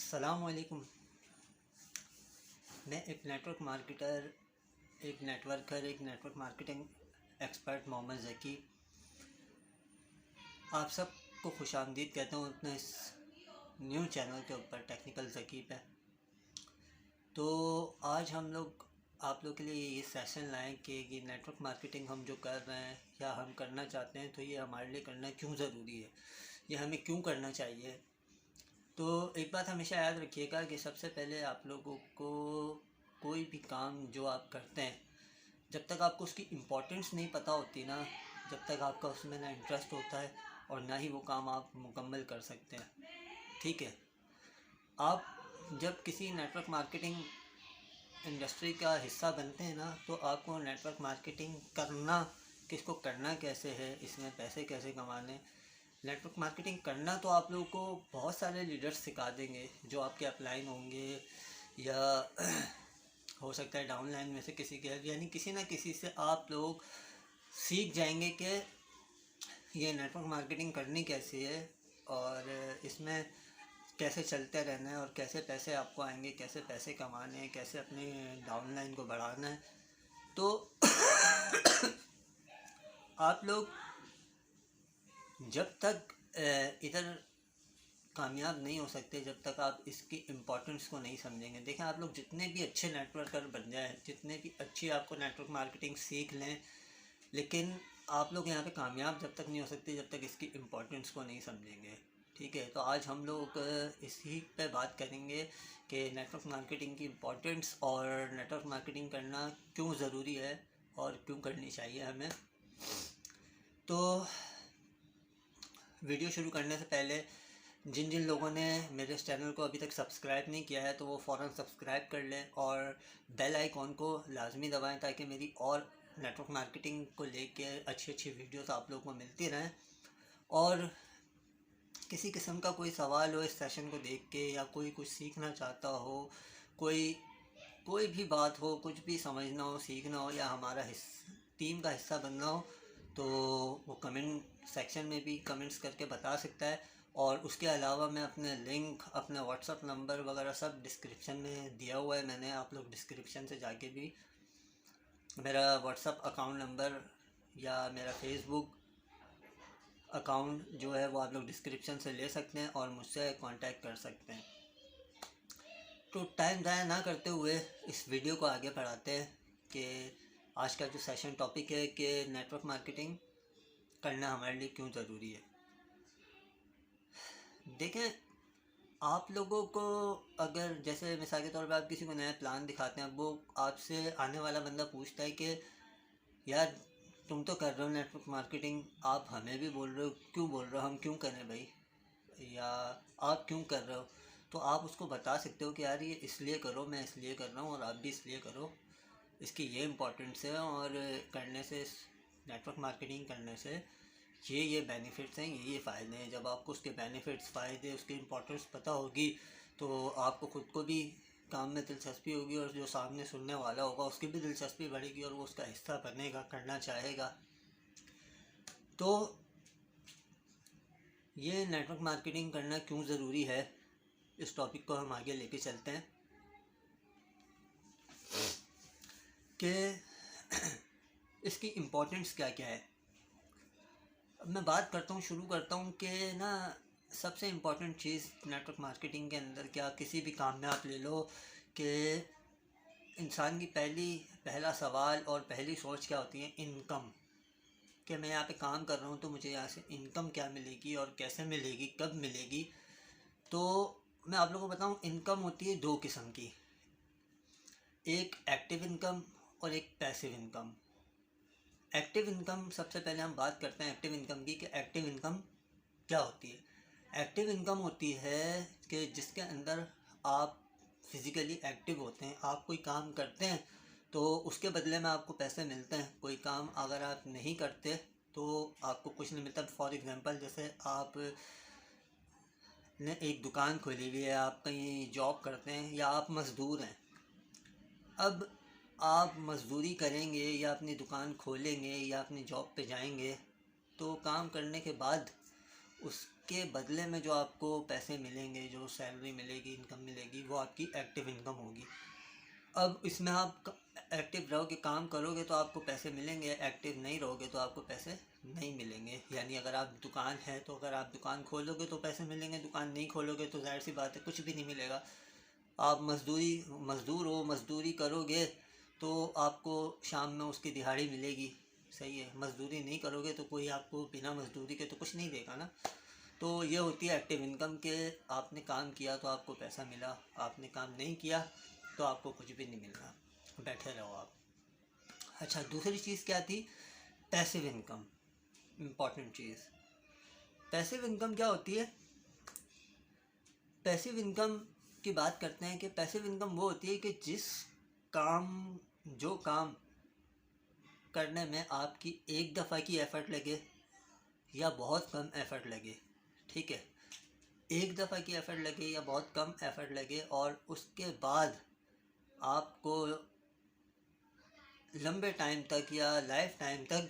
अस्सलाम वालेकुम। मैं एक नेटवर्क मार्केटर, एक नेटवर्कर, एक network marketing expert Mohammad Zaki आप सबको खुशामदीद कहता हूँ अपने इस न्यू चैनल के ऊपर टेक्निकल ज़की पे। तो आज हम लोग आप लोग के लिए ये सेशन लाएँ कि नेटवर्क मार्केटिंग हम जो कर रहे हैं या हम करना चाहते हैं तो ये हमारे लिए करना क्यों ज़रूरी है, ये हमें क्यों करना चाहिए। तो एक बात हमेशा याद रखिएगा कि सबसे पहले आप लोगों को कोई भी काम जो आप करते हैं, जब तक आपको उसकी इम्पोर्टेंस नहीं पता होती ना, जब तक आपका उसमें ना इंटरेस्ट होता है और ना ही वो काम आप मुकम्मल कर सकते हैं। ठीक है, आप जब किसी नेटवर्क मार्केटिंग इंडस्ट्री का हिस्सा बनते हैं ना, तो आपको नेटवर्क मार्केटिंग करना, किसको करना कैसे है, इसमें पैसे कैसे कमाने। नेटवर्क मार्केटिंग करना तो आप लोगों को बहुत सारे लीडर्स सिखा देंगे जो आपके अपलाइन होंगे या हो सकता है डाउनलाइन में से किसी के, यानी किसी ना किसी से आप लोग सीख जाएंगे कि ये नेटवर्क मार्केटिंग करनी कैसी है और इसमें कैसे चलते रहना है और कैसे पैसे आपको आएंगे, कैसे पैसे कमाने हैं, कैसे अपने डाउनलाइन को बढ़ाना है। तो आप लोग जब तक इधर कामयाब नहीं हो सकते जब तक आप इसकी इम्पोर्टेंस को नहीं समझेंगे। देखें, आप लोग जितने भी अच्छे नेटवर्कर बन जाए, जितने भी अच्छी आपको नेटवर्क मार्केटिंग सीख लें, लेकिन आप लोग यहाँ पे कामयाब जब तक नहीं हो सकते जब तक इसकी इम्पोर्टेंस को नहीं समझेंगे। ठीक है, तो आज हम लोग इसी पे बात करेंगे कि नेटवर्क मार्केटिंग की इम्पोर्टेंस और नेटवर्क मार्केटिंग करना क्यों ज़रूरी है और क्यों करनी चाहिए हमें। तो वीडियो शुरू करने से पहले जिन जिन लोगों ने मेरे इस चैनल को अभी तक सब्सक्राइब नहीं किया है तो वो फ़ौरन सब्सक्राइब कर लें और बेल आइकॉन को लाजमी दबाएं ताकि मेरी और नेटवर्क मार्केटिंग को लेके अच्छी अच्छी वीडियोस आप लोगों को मिलती रहें। और किसी किस्म का कोई सवाल हो इस सेशन को देख के, या कोई कुछ सीखना चाहता हो, कोई भी बात हो, कुछ भी समझना हो, सीखना हो, या हमारा टीम का हिस्सा बनना हो, तो वो कमेंट सेक्शन में भी कमेंट्स करके बता सकता है। और उसके अलावा मैं अपने लिंक, अपना व्हाट्सअप नंबर वगैरह सब डिस्क्रिप्शन में दिया हुआ है। मैंने, आप लोग डिस्क्रिप्शन से जाके भी मेरा व्हाट्सअप अकाउंट नंबर या मेरा फेसबुक अकाउंट जो है वो आप लोग डिस्क्रिप्शन से ले सकते हैं और मुझसे कांटेक्ट कर सकते हैं। तो टाइम ज़ाया ना करते हुए इस वीडियो को आगे बढ़ाते हैं कि आज का जो सेशन टॉपिक है कि नेटवर्क मार्केटिंग करना हमारे लिए क्यों ज़रूरी है। देखें, आप लोगों को अगर जैसे मिसाल के तौर पे आप किसी को नया प्लान दिखाते हैं, अब वो आपसे आने वाला बंदा पूछता है कि यार तुम तो कर रहे हो नेटवर्क मार्केटिंग, आप हमें भी बोल रहे हो, क्यों बोल रहे हो, हम क्यों करें भाई, या आप क्यों कर रहे हो। तो आप उसको बता सकते हो कि यार ये इसलिए करो, मैं इसलिए कर रहा हूँ और आप भी इसलिए करो, इसकी ये इम्पोर्टेंस है और करने से, नेटवर्क मार्केटिंग करने से ये बेनिफिट्स हैं, ये फ़ायदे हैं। जब आपको उसके बेनिफिट्स, फ़ायदे, उसकी इम्पोर्टेंस पता होगी तो आपको ख़ुद को भी काम में दिलचस्पी होगी और जो सामने सुनने वाला होगा उसकी भी दिलचस्पी बढ़ेगी और वो उसका हिस्सा बनेगा, करना चाहेगा। तो ये नेटवर्क मार्केटिंग करना क्यों ज़रूरी है, इस टॉपिक को हम आगे लेके चलते हैं कि इसकी इम्पोर्टेंस क्या क्या है। अब मैं बात करता हूँ, शुरू करता हूँ कि ना सबसे इम्पोर्टेंट चीज़ नेटवर्क मार्केटिंग के अंदर, क्या किसी भी काम में आप ले लो कि इंसान की पहला सवाल और पहली सोच क्या होती है, इनकम। कि मैं यहाँ पे काम कर रहा हूँ तो मुझे यहाँ से इनकम क्या मिलेगी और कैसे मिलेगी, कब मिलेगी। तो मैं आप लोगों को बताऊँ, इनकम होती है दो किस्म की, एक एक्टिव इनकम और एक पैसिव इनकम। एक्टिव इनकम, सबसे पहले हम बात करते हैं एक्टिव इनकम की कि एक्टिव इनकम क्या होती है। एक्टिव इनकम होती है कि जिसके अंदर आप फिज़िकली एक्टिव होते हैं, आप कोई काम करते हैं तो उसके बदले में आपको पैसे मिलते हैं। कोई काम अगर आप नहीं करते तो आपको कुछ नहीं मिलता। फॉर एग्ज़ाम्पल, जैसे आप ने एक दुकान खोली हुई है, आप कहीं जॉब करते हैं या आप मज़दूर हैं। अब आप मज़दूरी करेंगे या अपनी दुकान खोलेंगे या अपनी जॉब पे जाएंगे, तो काम करने के बाद उसके बदले में जो आपको पैसे मिलेंगे, जो सैलरी मिलेगी, इनकम मिलेगी, वो आपकी एक्टिव इनकम होगी। अब इसमें आप एक्टिव रहोगे, काम करोगे तो आपको पैसे मिलेंगे, एक्टिव नहीं रहोगे तो आपको पैसे नहीं मिलेंगे। यानी अगर आप दुकान है तो अगर आप दुकान खोलोगे तो पैसे मिलेंगे, दुकान नहीं खोलोगे तो जाहिर सी बात है कुछ भी नहीं मिलेगा। आप मज़दूर हो, मज़दूरी करोगे तो आपको शाम में उसकी दिहाड़ी मिलेगी, सही है। मज़दूरी नहीं करोगे तो कोई आपको बिना मज़दूरी के तो कुछ नहीं देगा ना। तो ये होती है एक्टिव इनकम के, आपने काम किया तो आपको पैसा मिला, आपने काम नहीं किया तो आपको कुछ भी नहीं मिलना, बैठे रहो आप। अच्छा, दूसरी चीज़ क्या थी? पैसिव इनकम, इम्पॉर्टेंट चीज़। पैसिव इनकम क्या होती है? पैसिव इनकम की बात करते हैं कि पैसिव इनकम वो होती है कि जो काम करने में आपकी एक दफ़ा की एफ़र्ट लगे या बहुत कम एफ़र्ट लगे, ठीक है, एक दफ़ा की एफ़र्ट लगे या बहुत कम एफ़र्ट लगे, और उसके बाद आपको लंबे टाइम तक या लाइफ टाइम तक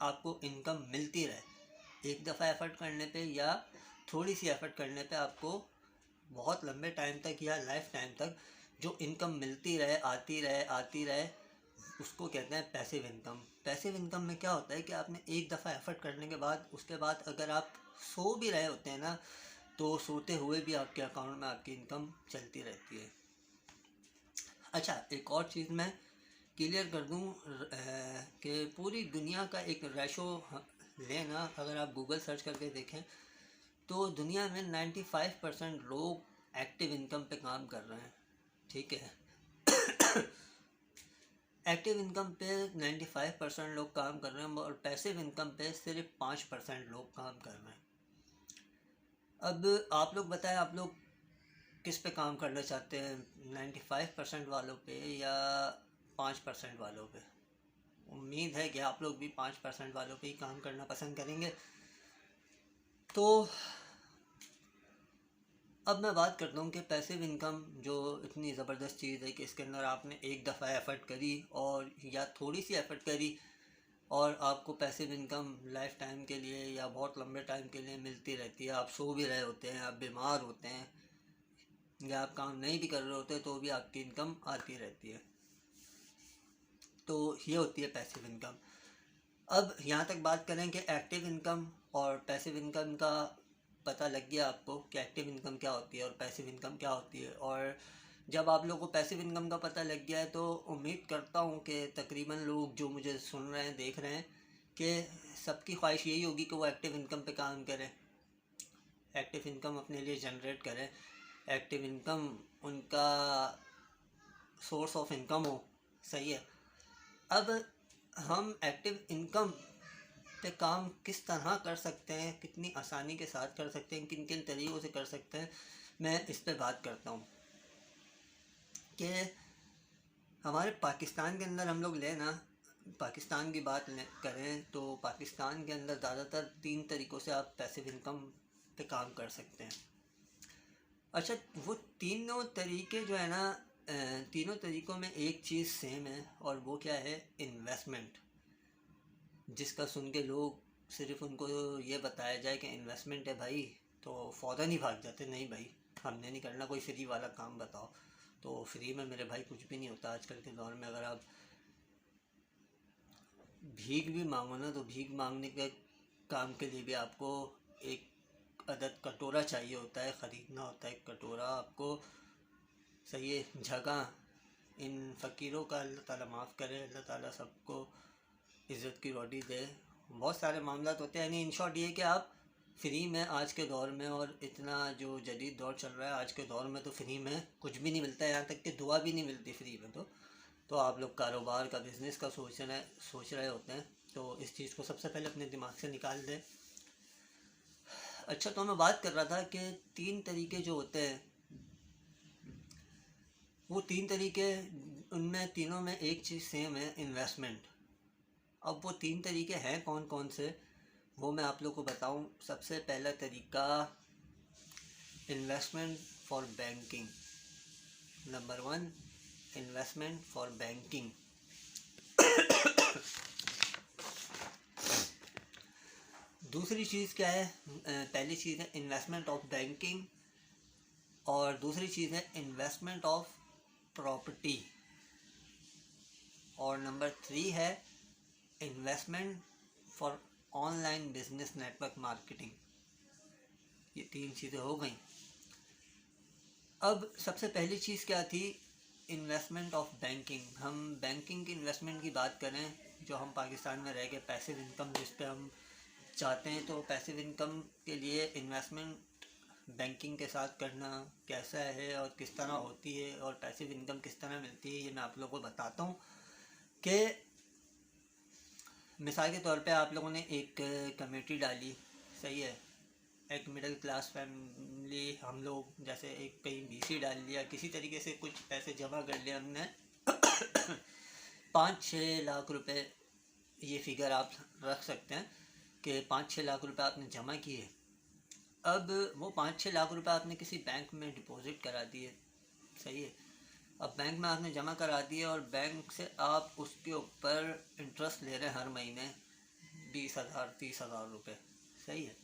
आपको इनकम मिलती रहे। एक दफ़ा एफ़र्ट करने पे या थोड़ी सी एफ़र्ट करने पे आपको बहुत लंबे टाइम तक या लाइफ टाइम तक जो इनकम मिलती रहे, आती रहे, उसको कहते हैं पैसिव इनकम। पैसिव इनकम में क्या होता है कि आपने एक दफ़ा एफ़र्ट करने के बाद उसके बाद अगर आप सो भी रहे होते हैं ना, तो सोते हुए भी आपके अकाउंट में आपकी इनकम चलती रहती है। अच्छा, एक और चीज़ मैं क्लियर कर दूं कि पूरी दुनिया का एक रेशो लेना, अगर आप गूगल सर्च करके देखें तो दुनिया में 95% लोग एक्टिव इनकम पे काम कर रहे हैं, ठीक है। एक्टिव इनकम पे 95% लोग काम कर रहे हैं और पैसिव इनकम पे सिर्फ 5% लोग काम कर रहे हैं। अब आप लोग बताएं, आप लोग किस पे काम करना चाहते हैं? 95% वालों पे या 5% वालों पे? उम्मीद है कि आप लोग भी 5% वालों पे ही काम करना पसंद करेंगे। तो अब मैं बात करता हूँ कि पैसिव इनकम जो इतनी ज़बरदस्त चीज़ है कि इसके अंदर आपने एक दफ़ा एफ़र्ट करी और या थोड़ी सी एफ़र्ट करी और आपको पैसिव इनकम लाइफ टाइम के लिए या बहुत लंबे टाइम के लिए मिलती रहती है। आप सो भी रहे होते हैं, आप बीमार होते हैं या आप काम नहीं भी कर रहे होते तो भी आपकी इनकम आती रहती है। तो ये होती है पैसिव इनकम। अब यहाँ तक बात करें कि एक्टिव इनकम और पैसिव इनकम का पता लग गया आपको कि एक्टिव इनकम क्या होती है और पैसिव इनकम क्या होती है। और जब आप लोगों को पैसिव इनकम का पता लग गया है तो उम्मीद करता हूँ कि तकरीबन लोग जो मुझे सुन रहे हैं, देख रहे हैं, कि सबकी ख्वाहिश यही होगी कि वो एक्टिव इनकम पे काम करें, एक्टिव इनकम अपने लिए जनरेट करें, एक्टिव इनकम उनका सोर्स ऑफ इनकम हो, सही है। अब हम एक्टिव इनकम पे काम किस तरह कर सकते हैं, कितनी आसानी के साथ कर सकते हैं, किन किन तरीक़ों से कर सकते हैं, मैं इस पे बात करता हूँ। कि हमारे पाकिस्तान के अंदर हम लोग लेना, पाकिस्तान की बात करें तो पाकिस्तान के अंदर ज़्यादातर 3 तरीक़ों से आप पैसिव इनकम पे काम कर सकते हैं। अच्छा, वो तीनों तरीके जो है ना, तीनों तरीक़ों में एक चीज़ सेम है और वो क्या है? इन्वेस्टमेंट। जिसका सुन के लोग सिर्फ उनको ये बताया जाए कि इन्वेस्टमेंट है भाई तो फ़ौरन ही भाग जाते, नहीं भाई हमने नहीं करना, कोई फ्री वाला काम बताओ। तो फ्री में मेरे भाई कुछ भी नहीं होता आजकल के दौर में। अगर आप भीख भी मांगो ना तो भीख मांगने के काम के लिए भी आपको एक अदद कटोरा चाहिए होता है, ख़रीदना होता है एक कटोरा आपको, सही है। जगह इन फ़कीरों का अल्लाह ताला माफ़ करे, अल्लाह ताला सबको इज़्ज़त की रोटी दे। बहुत सारे मामला होते हैं, यानी इन शॉर्ट ये कि आप फ्री में आज के दौर में, और इतना जो जदीद दौर चल रहा है आज के दौर में, तो फ्री में कुछ भी नहीं मिलता है, यहाँ तक कि दुआ भी नहीं मिलती फ्री में। तो आप लोग कारोबार का, बिज़नेस का सोच रहे होते हैं तो इस चीज़ को सबसे पहले अपने दिमाग से निकाल दें। अच्छा, तो मैं बात कर रहा था कि 3 तरीके जो होते हैं, वो 3 तरीके, उनमें तीनों में एक चीज़ सेम है, इन्वेस्टमेंट। अब वो 3 तरीके हैं कौन कौन से, वो मैं आप लोग को बताऊं। सबसे पहला तरीका, investment for banking. Number 1, investment for banking. दूसरी चीज़ क्या है? पहली चीज़ है इन्वेस्टमेंट ऑफ बैंकिंग और दूसरी चीज़ है इन्वेस्टमेंट ऑफ प्रॉपर्टी और नंबर 3 है investment for online business network marketing. ये 3 चीज़ें हो गई। अब सबसे पहली चीज़ क्या थी? Investment of banking. हम बैंकिंग की इन्वेस्टमेंट की बात करें, जो हम पाकिस्तान में रह के पैसिव इनकम जिस पे हम चाहते हैं, तो पैसिव इनकम के लिए इन्वेस्टमेंट बैंकिंग के साथ करना कैसा है और किस तरह होती है और पैसिव इनकम किस तरह मिलती है, ये मैं आप लोगों को बताता हूँ। कि मिसाल के तौर पे आप लोगों ने एक कमेटी डाली, सही है, एक मिडिल क्लास फैमिली, हम लोग जैसे एक कहीं बीसी डाल लिया, किसी तरीके से कुछ पैसे जमा कर लिए हमने 5-6 लाख रुपए, ये फिगर आप रख सकते हैं कि 5-6 लाख रुपए आपने जमा किए। अब वो 5-6 लाख रुपए आपने किसी बैंक में डिपॉजिट करा दिए, सही है। अब बैंक में आपने जमा करा दिए और बैंक से आप उसके ऊपर इंटरेस्ट ले रहे हैं हर महीने 20,000 30,000 रुपये, सही है।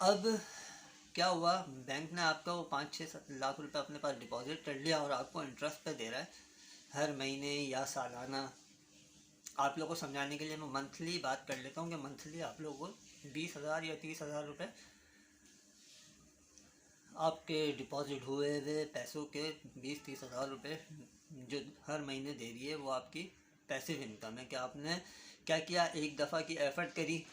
अब क्या हुआ? बैंक ने आपका वो 5-6 लाख रुपए अपने पास डिपॉजिट कर लिया और आपको इंटरेस्ट पे दे रहा है हर महीने या सालाना। आप लोगों को समझाने के लिए मैं मंथली बात कर लेता हूँ कि मंथली आप लोगों को 20,000 या 30,000 रुपये आपके डिपॉजिट हुए हुए पैसों के 20-30,000 रुपये जो हर महीने दे रही है, वो आपकी पैसिव इनकम है। कि आपने क्या किया? एक दफ़ा की एफर्ट करी,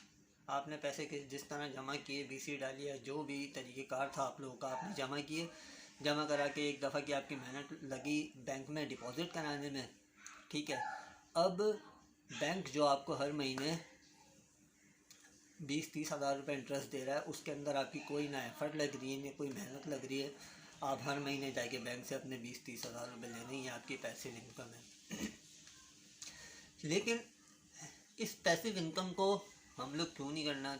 आपने पैसे के जिस तरह जमा किए, बीसी डाली या जो भी तरीक़ेकार था आप लोगों का, आपने जमा किए, जमा करा के एक दफ़ा की आपकी मेहनत लगी बैंक में डिपॉजिट कराने में, ठीक है। अब बैंक जो आपको हर महीने 20-30 हज़ार रुपये इंटरेस्ट दे रहा है, उसके अंदर आपकी कोई ना एफर्ट लग रही है, ना कोई मेहनत लग रही है। आप हर महीने जाके बैंक से अपने 20-30 हज़ार रुपये लेने ही आपकी पैसिव इनकम है। लेकिन इस पैसिव इनकम को हम लोग क्यों नहीं करना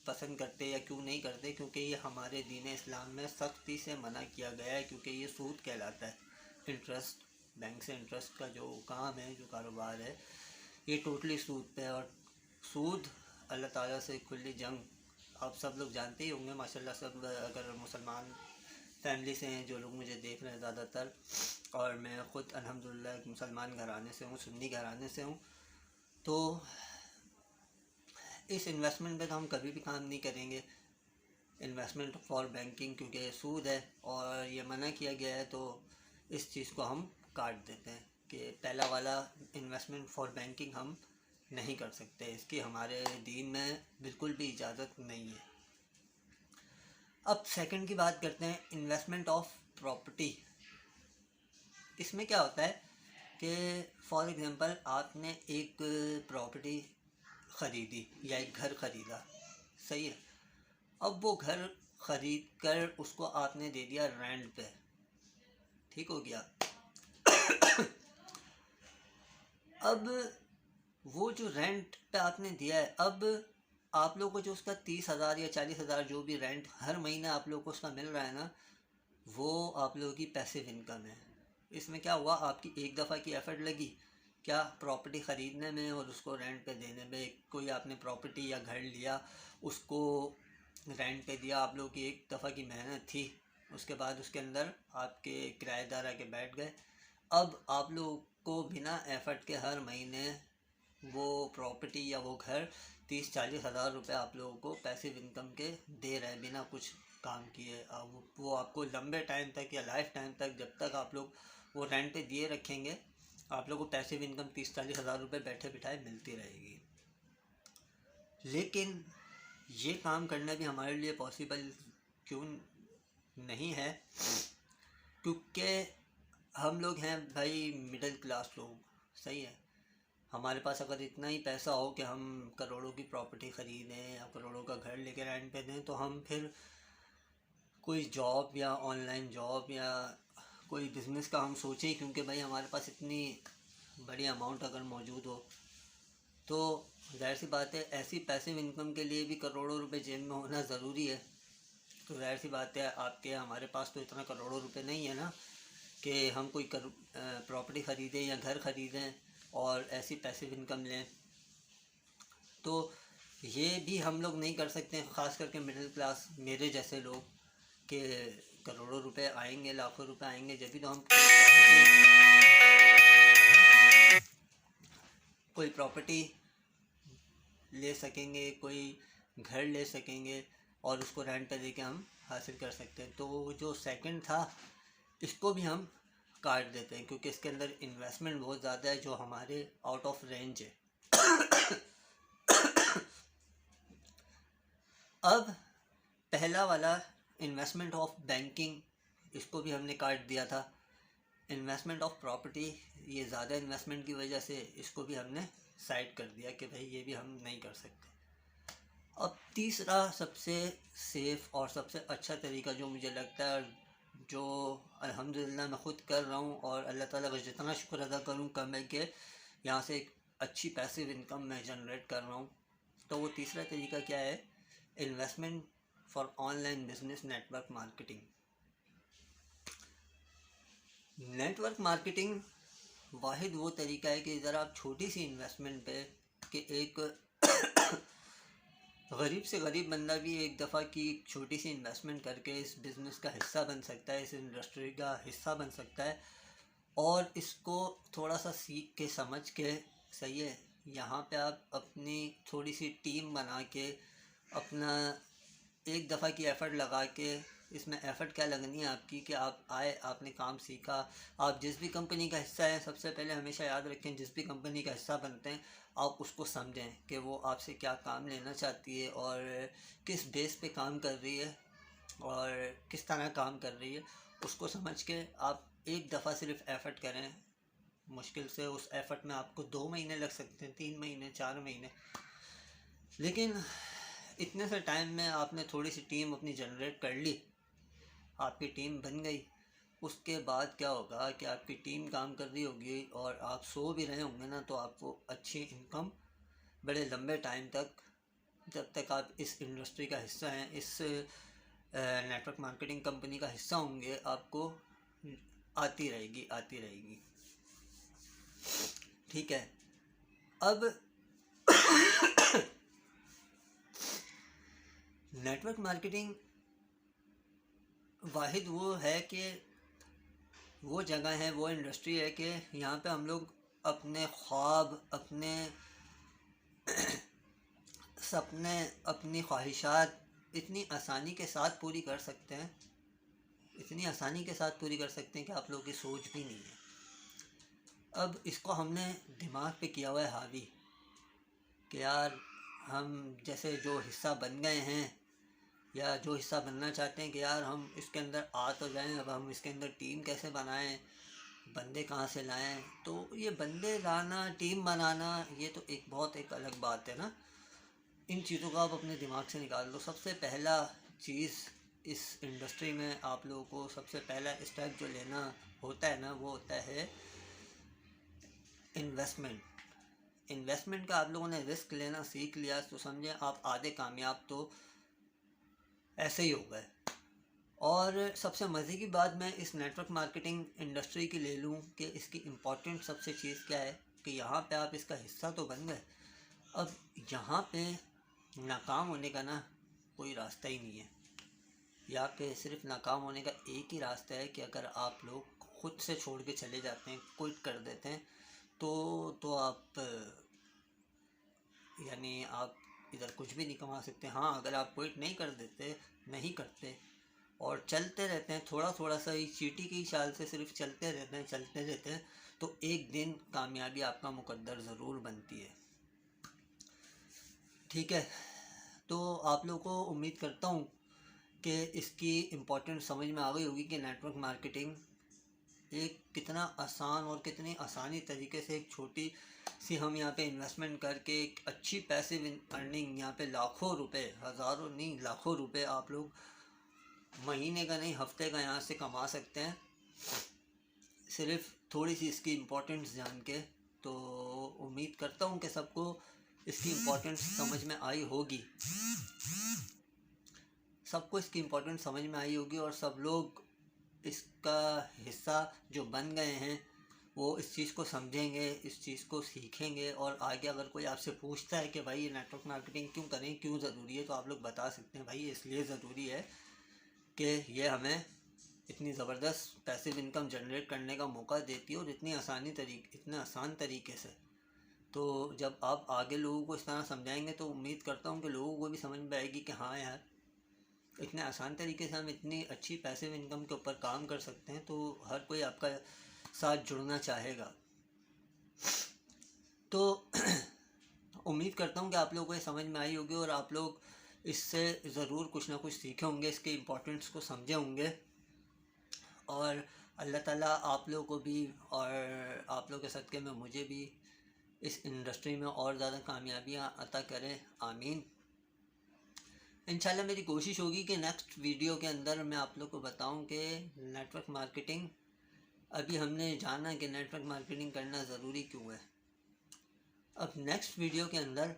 पसंद करते या क्यों नहीं करते? क्योंकि ये हमारे दीन इस्लाम में सख्ती से मना किया गया है, क्योंकि ये सूद कहलाता है। इंटरेस्ट, बैंक से इंटरेस्ट का जो काम है, जो कारोबार है, ये टोटली सूद पे है। और सूद अल्लाह ताला से खुली जंग, आप सब लोग जानते ही होंगे माशाल्लाह। सब अगर मुसलमान फैमिली से हैं जो लोग मुझे देख रहे हैं ज़्यादातर, और मैं ख़ुद अल्हम्दुलिल्लाह एक मुसलमान घराने से हूँ, सुन्नी घराने से हूँ, तो इस इन्वेस्टमेंट पे तो हम कभी भी काम नहीं करेंगे, इन्वेस्टमेंट फॉर बैंकिंग, क्योंकि सूद है और ये मना किया गया है। तो इस चीज़ को हम काट देते हैं कि पहला वाला इन्वेस्टमेंट फॉर बैंकिंग हम नहीं कर सकते, इसकी हमारे दीन में बिल्कुल भी इजाज़त नहीं है। अब सेकंड की बात करते हैं, इन्वेस्टमेंट ऑफ प्रॉपर्टी। इसमें क्या होता है कि फॉर एग्ज़ाम्पल आपने एक प्रॉपर्टी ख़रीदी या एक घर ख़रीदा, सही है। अब वो घर ख़रीद कर उसको आपने दे दिया रेंट पे, ठीक हो गया। अब वो जो रेंट पे आपने दिया है, अब आप लोग को जो उसका 30,000 या 40,000 जो भी रेंट हर महीने आप लोग को उसका मिल रहा है ना, वो आप लोगों की पैसिव इनकम है। इसमें क्या हुआ? आपकी एक दफ़ा की एफ़र्ट लगी क्या प्रॉपर्टी ख़रीदने में और उसको रेंट पे देने में। कोई आपने प्रॉपर्टी या घर लिया, उसको रेंट पे दिया, आप लोगों की एक दफ़ा की मेहनत थी, उसके बाद उसके अंदर आपके किराएदार आके बैठ गए। अब आप लोगों को बिना एफ़र्ट के हर महीने वो प्रॉपर्टी या वो घर 30-40 हज़ार रुपये आप लोगों को पैसिव इनकम के दे रहे हैं बिना कुछ काम किए। अब वो आपको लंबे टाइम तक या लाइफ टाइम तक, जब तक आप लोग वो रेंट पे दिए रखेंगे, आप लोगों को पैसिव इनकम 30-40 हज़ार रुपये बैठे बिठाए मिलती रहेगी। लेकिन ये काम करना भी हमारे लिए पॉसिबल क्यों नहीं है? क्योंकि हम लोग हैं भाई मिडिल क्लास लोग, सही है। हमारे पास अगर इतना ही पैसा हो कि हम करोड़ों की प्रॉपर्टी ख़रीदें या करोड़ों का घर लेके रेंट पे दें, तो हम फिर कोई जॉब या ऑनलाइन जॉब या कोई बिज़नेस का हम सोचें, क्योंकि भाई हमारे पास इतनी बड़ी अमाउंट अगर मौजूद हो तो ज़ाहिर सी बात है ऐसी पैसिव इनकम के लिए भी करोड़ों रुपए जेब में होना ज़रूरी है। तो ज़ाहिर सी बात है आपके हमारे पास तो इतना करोड़ों रुपए नहीं है ना कि हम कोई प्रॉपर्टी ख़रीदें या घर ख़रीदें और ऐसी पैसिव इनकम लें। तो ये भी हम लोग नहीं कर सकते हैं, ख़ास करके मिडिल क्लास मेरे जैसे लोग, के करोड़ों रुपए आएंगे, लाखों रुपए आएंगे, जब भी तो हम कोई प्रॉपर्टी ले सकेंगे, कोई घर ले सकेंगे और उसको रेंट पे देके हम हासिल कर सकते हैं। तो जो सेकंड था इसको भी हम काट देते हैं, क्योंकि इसके अंदर इन्वेस्टमेंट बहुत ज़्यादा है जो हमारे आउट ऑफ रेंज है। अब पहला वाला इन्वेस्टमेंट ऑफ बैंकिंग, इसको भी हमने काट दिया था। इन्वेस्टमेंट ऑफ प्रॉपर्टी, ये ज़्यादा इन्वेस्टमेंट की वजह से इसको भी हमने साइड कर दिया कि भाई ये भी हम नहीं कर सकते। अब तीसरा सबसे सेफ़ और सबसे अच्छा तरीका जो मुझे लगता है, जो अल्हम्दुलिल्लाह मैं ख़ुद कर रहा हूँ और अल्लाह ताला का जितना शुक्र अदा करूँ कम है कि यहाँ से एक अच्छी पैसिव इनकम मैं जनरेट कर रहा हूँ। तो वो तीसरा तरीका क्या है? Investment for online business network marketing. Network marketing वाहिद वो तरीका है कि ज़रा आप छोटी सी इन्वेस्टमेंट पे कि एक गरीब से गरीब बंदा भी एक दफ़ा की छोटी सी इन्वेस्टमेंट करके इस बिज़नेस का हिस्सा बन सकता है, इस इंडस्ट्री का हिस्सा बन सकता है और इसको थोड़ा सा सीख के समझ के, सही है, यहाँ पे आप अपनी थोड़ी सी टीम बना के अपना एक दफ़ा की एफ़र्ट लगा के, इसमें एफ़र्ट क्या लगनी है आपकी कि आप आए, आपने काम सीखा, आप जिस भी कंपनी का हिस्सा है, सबसे पहले हमेशा याद रखें जिस भी कंपनी का हिस्सा बनते हैं आप उसको समझें कि वो आपसे क्या काम लेना चाहती है और किस बेस पे काम कर रही है और किस तरह काम कर रही है, उसको समझ के आप एक दफ़ा सिर्फ एफ़र्ट करें। मुश्किल से उस एफ़र्ट में आपको 2 महीने लग सकते हैं, 3 महीने, 4 महीने, लेकिन इतने से टाइम में आपने थोड़ी सी टीम अपनी जनरेट कर ली, आपकी टीम बन गई। उसके बाद क्या होगा कि आपकी टीम काम कर रही होगी और आप सो भी रहे होंगे ना, तो आपको अच्छी इनकम बड़े लंबे टाइम तक, जब तक आप इस इंडस्ट्री का हिस्सा हैं, इस नेटवर्क मार्केटिंग कंपनी का हिस्सा होंगे, आपको आती रहेगी, आती रहेगी। ठीक है। अब नेटवर्क मार्केटिंग वाहिद वो है कि वो जगह है, वो इंडस्ट्री है कि यहाँ पे हम लोग अपने ख्वाब, अपने सपने, अपनी ख्वाहिशात इतनी आसानी के साथ पूरी कर सकते हैं, इतनी आसानी के साथ पूरी कर सकते हैं कि आप लोगों की सोच भी नहीं है। अब इसको हमने दिमाग पे किया हुआ है हावी कि यार हम जैसे जो हिस्सा बन गए हैं या जो हिस्सा बनना चाहते हैं कि यार हम इसके अंदर आ तो जाएं, अब हम इसके अंदर टीम कैसे बनाएं, बंदे कहाँ से लाएं। तो ये बंदे लाना, टीम बनाना, ये तो एक बहुत एक अलग बात है ना। इन चीज़ों को आप अपने दिमाग से निकाल दो। सबसे पहला चीज़ इस इंडस्ट्री में आप लोगों को सबसे पहला स्टेप जो लेना होता है ना, वो होता है इन्वेस्टमेंट का। आप लोगों ने रिस्क लेना सीख लिया तो समझे आप आधे कामयाब तो ऐसे ही हो गए। और सबसे मज़े की बात मैं इस नेटवर्क मार्केटिंग इंडस्ट्री की ले लूँ कि इसकी इम्पोर्टेंट सबसे चीज़ क्या है कि यहाँ पे आप इसका हिस्सा तो बन गए, अब यहाँ पे नाकाम होने का ना कोई रास्ता ही नहीं है। यहाँ पे सिर्फ नाकाम होने का एक ही रास्ता है कि अगर आप लोग खुद से छोड़ के चले जाते हैं, क्विट कर देते हैं, तो आप यानी आप इधर कुछ भी नहीं कमा सकते। हाँ, अगर आप क्विट नहीं कर देते, नहीं करते और चलते रहते हैं, थोड़ा थोड़ा सा ही चींटी की चाल से सिर्फ चलते रहते हैं, तो एक दिन कामयाबी आपका मुकद्दर ज़रूर बनती है। ठीक है। तो आप लोगों को उम्मीद करता हूँ कि इसकी इम्पोर्टेंस समझ में आ गई होगी कि नेटवर्क मार्केटिंग एक कितना आसान और कितनी आसानी तरीके से एक छोटी सी हम यहाँ पे इन्वेस्टमेंट करके एक अच्छी पैसिव अर्निंग, यहाँ पे लाखों रुपए, हज़ारों नहीं लाखों रुपए आप लोग महीने का नहीं हफ्ते का यहाँ से कमा सकते हैं, सिर्फ थोड़ी सी इसकी इम्पोर्टेंस जान के। तो उम्मीद करता हूँ कि सबको इसकी इम्पोर्टेंस समझ में आई होगी, सबको इसकी इम्पोर्टेंस समझ में आई होगी और सब लोग इसका हिस्सा जो बन गए हैं वो इस चीज़ को समझेंगे, इस चीज़ को सीखेंगे, और आगे अगर कोई आपसे पूछता है कि भाई ये नेटवर्क मार्केटिंग क्यों करें, क्यों ज़रूरी है, तो आप लोग बता सकते हैं भाई इसलिए ज़रूरी है कि ये हमें इतनी ज़बरदस्त पैसिव इनकम जनरेट करने का मौका देती है, और इतने आसान तरीके से। तो जब आप आगे लोगों को इस तरह समझाएंगे तो उम्मीद करता हूँ कि लोगों को भी समझ में आएगी कि हाँ यार, इतने आसान तरीके से हम इतनी अच्छी पैसिव इनकम के ऊपर काम कर सकते हैं, तो हर कोई आपका साथ जुड़ना चाहेगा। तो उम्मीद करता हूँ कि आप लोगों को ये समझ में आई होगी, और आप लोग इससे ज़रूर कुछ ना कुछ सीखे होंगे, इसके इम्पोर्टेंस को समझे होंगे, और अल्लाह ताला आप लोगों को भी और आप लोगों के सदक़े में मुझे भी इस इंडस्ट्री में और ज़्यादा कामयाबियाँ अता करें, आमीन। इंशाल्लाह मेरी कोशिश होगी कि नेक्स्ट वीडियो के अंदर मैं आप लोग को बताऊं कि नेटवर्क मार्केटिंग, अभी हमने जाना कि नेटवर्क मार्केटिंग करना ज़रूरी क्यों है। अब नेक्स्ट वीडियो के अंदर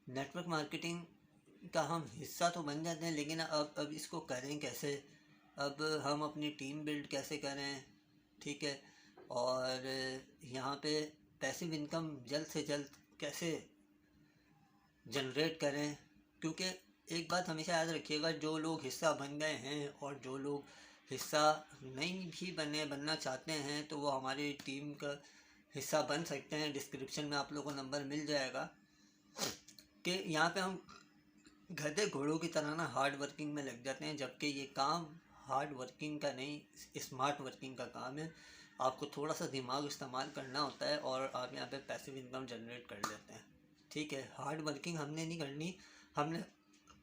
नेटवर्क मार्केटिंग का हम हिस्सा तो बन जाते हैं, लेकिन अब इसको करें कैसे, अब हम अपनी टीम बिल्ड कैसे करें, ठीक है, और यहाँ पे पैसिव इनकम जल्द से जल्द कैसे जनरेट करें। क्योंकि एक बात हमेशा याद रखिएगा, जो लोग हिस्सा बन गए हैं और जो लोग हिस्सा नहीं भी बनना चाहते हैं, तो वो हमारी टीम का हिस्सा बन सकते हैं। डिस्क्रिप्शन में आप लोगों को नंबर मिल जाएगा कि यहाँ पे हम गधे घोड़ों की तरह ना हार्ड वर्किंग में लग जाते हैं, जबकि ये काम हार्ड वर्किंग का नहीं, स्मार्ट वर्किंग का काम है। आपको थोड़ा सा दिमाग इस्तेमाल करना होता है और आप यहाँ पे पैसिव इनकम जनरेट कर लेते हैं, ठीक है। हार्ड वर्किंग हमने नहीं करनी, हमने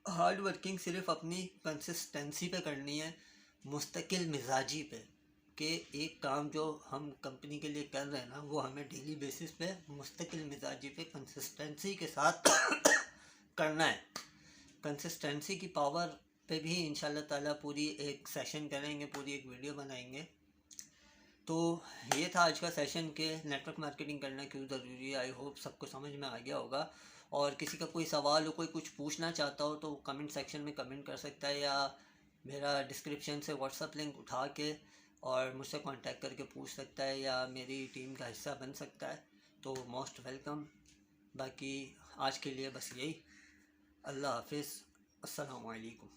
हार्ड वर्किंग सिर्फ अपनी कंसिस्टेंसी पे करनी है, मुस्तकिल मिजाजी पे, कि एक काम जो हम कंपनी के लिए कर रहे हैं ना, वो हमें डेली बेसिस पे मुस्तकिल मिजाजी पे कंसिस्टेंसी के साथ करना है। कंसिस्टेंसी की पावर पे भी इंशाल्लाह ताला पूरी एक सेशन करेंगे, पूरी एक वीडियो बनाएंगे। तो ये था आज का सेशन के नेटवर्क मार्केटिंग करना क्यों ज़रूरी है। आई होप सबको समझ में आ गया होगा, और किसी का कोई सवाल हो, कोई कुछ पूछना चाहता हो, तो कमेंट सेक्शन में कमेंट कर सकता है, या मेरा डिस्क्रिप्शन से व्हाट्सअप लिंक उठा के और मुझसे कांटेक्ट करके पूछ सकता है, या मेरी टीम का हिस्सा बन सकता है। तो मोस्ट वेलकम। बाकी आज के लिए बस यही। अल्लाह हाफिज़, अस्सलामु अलैकुम।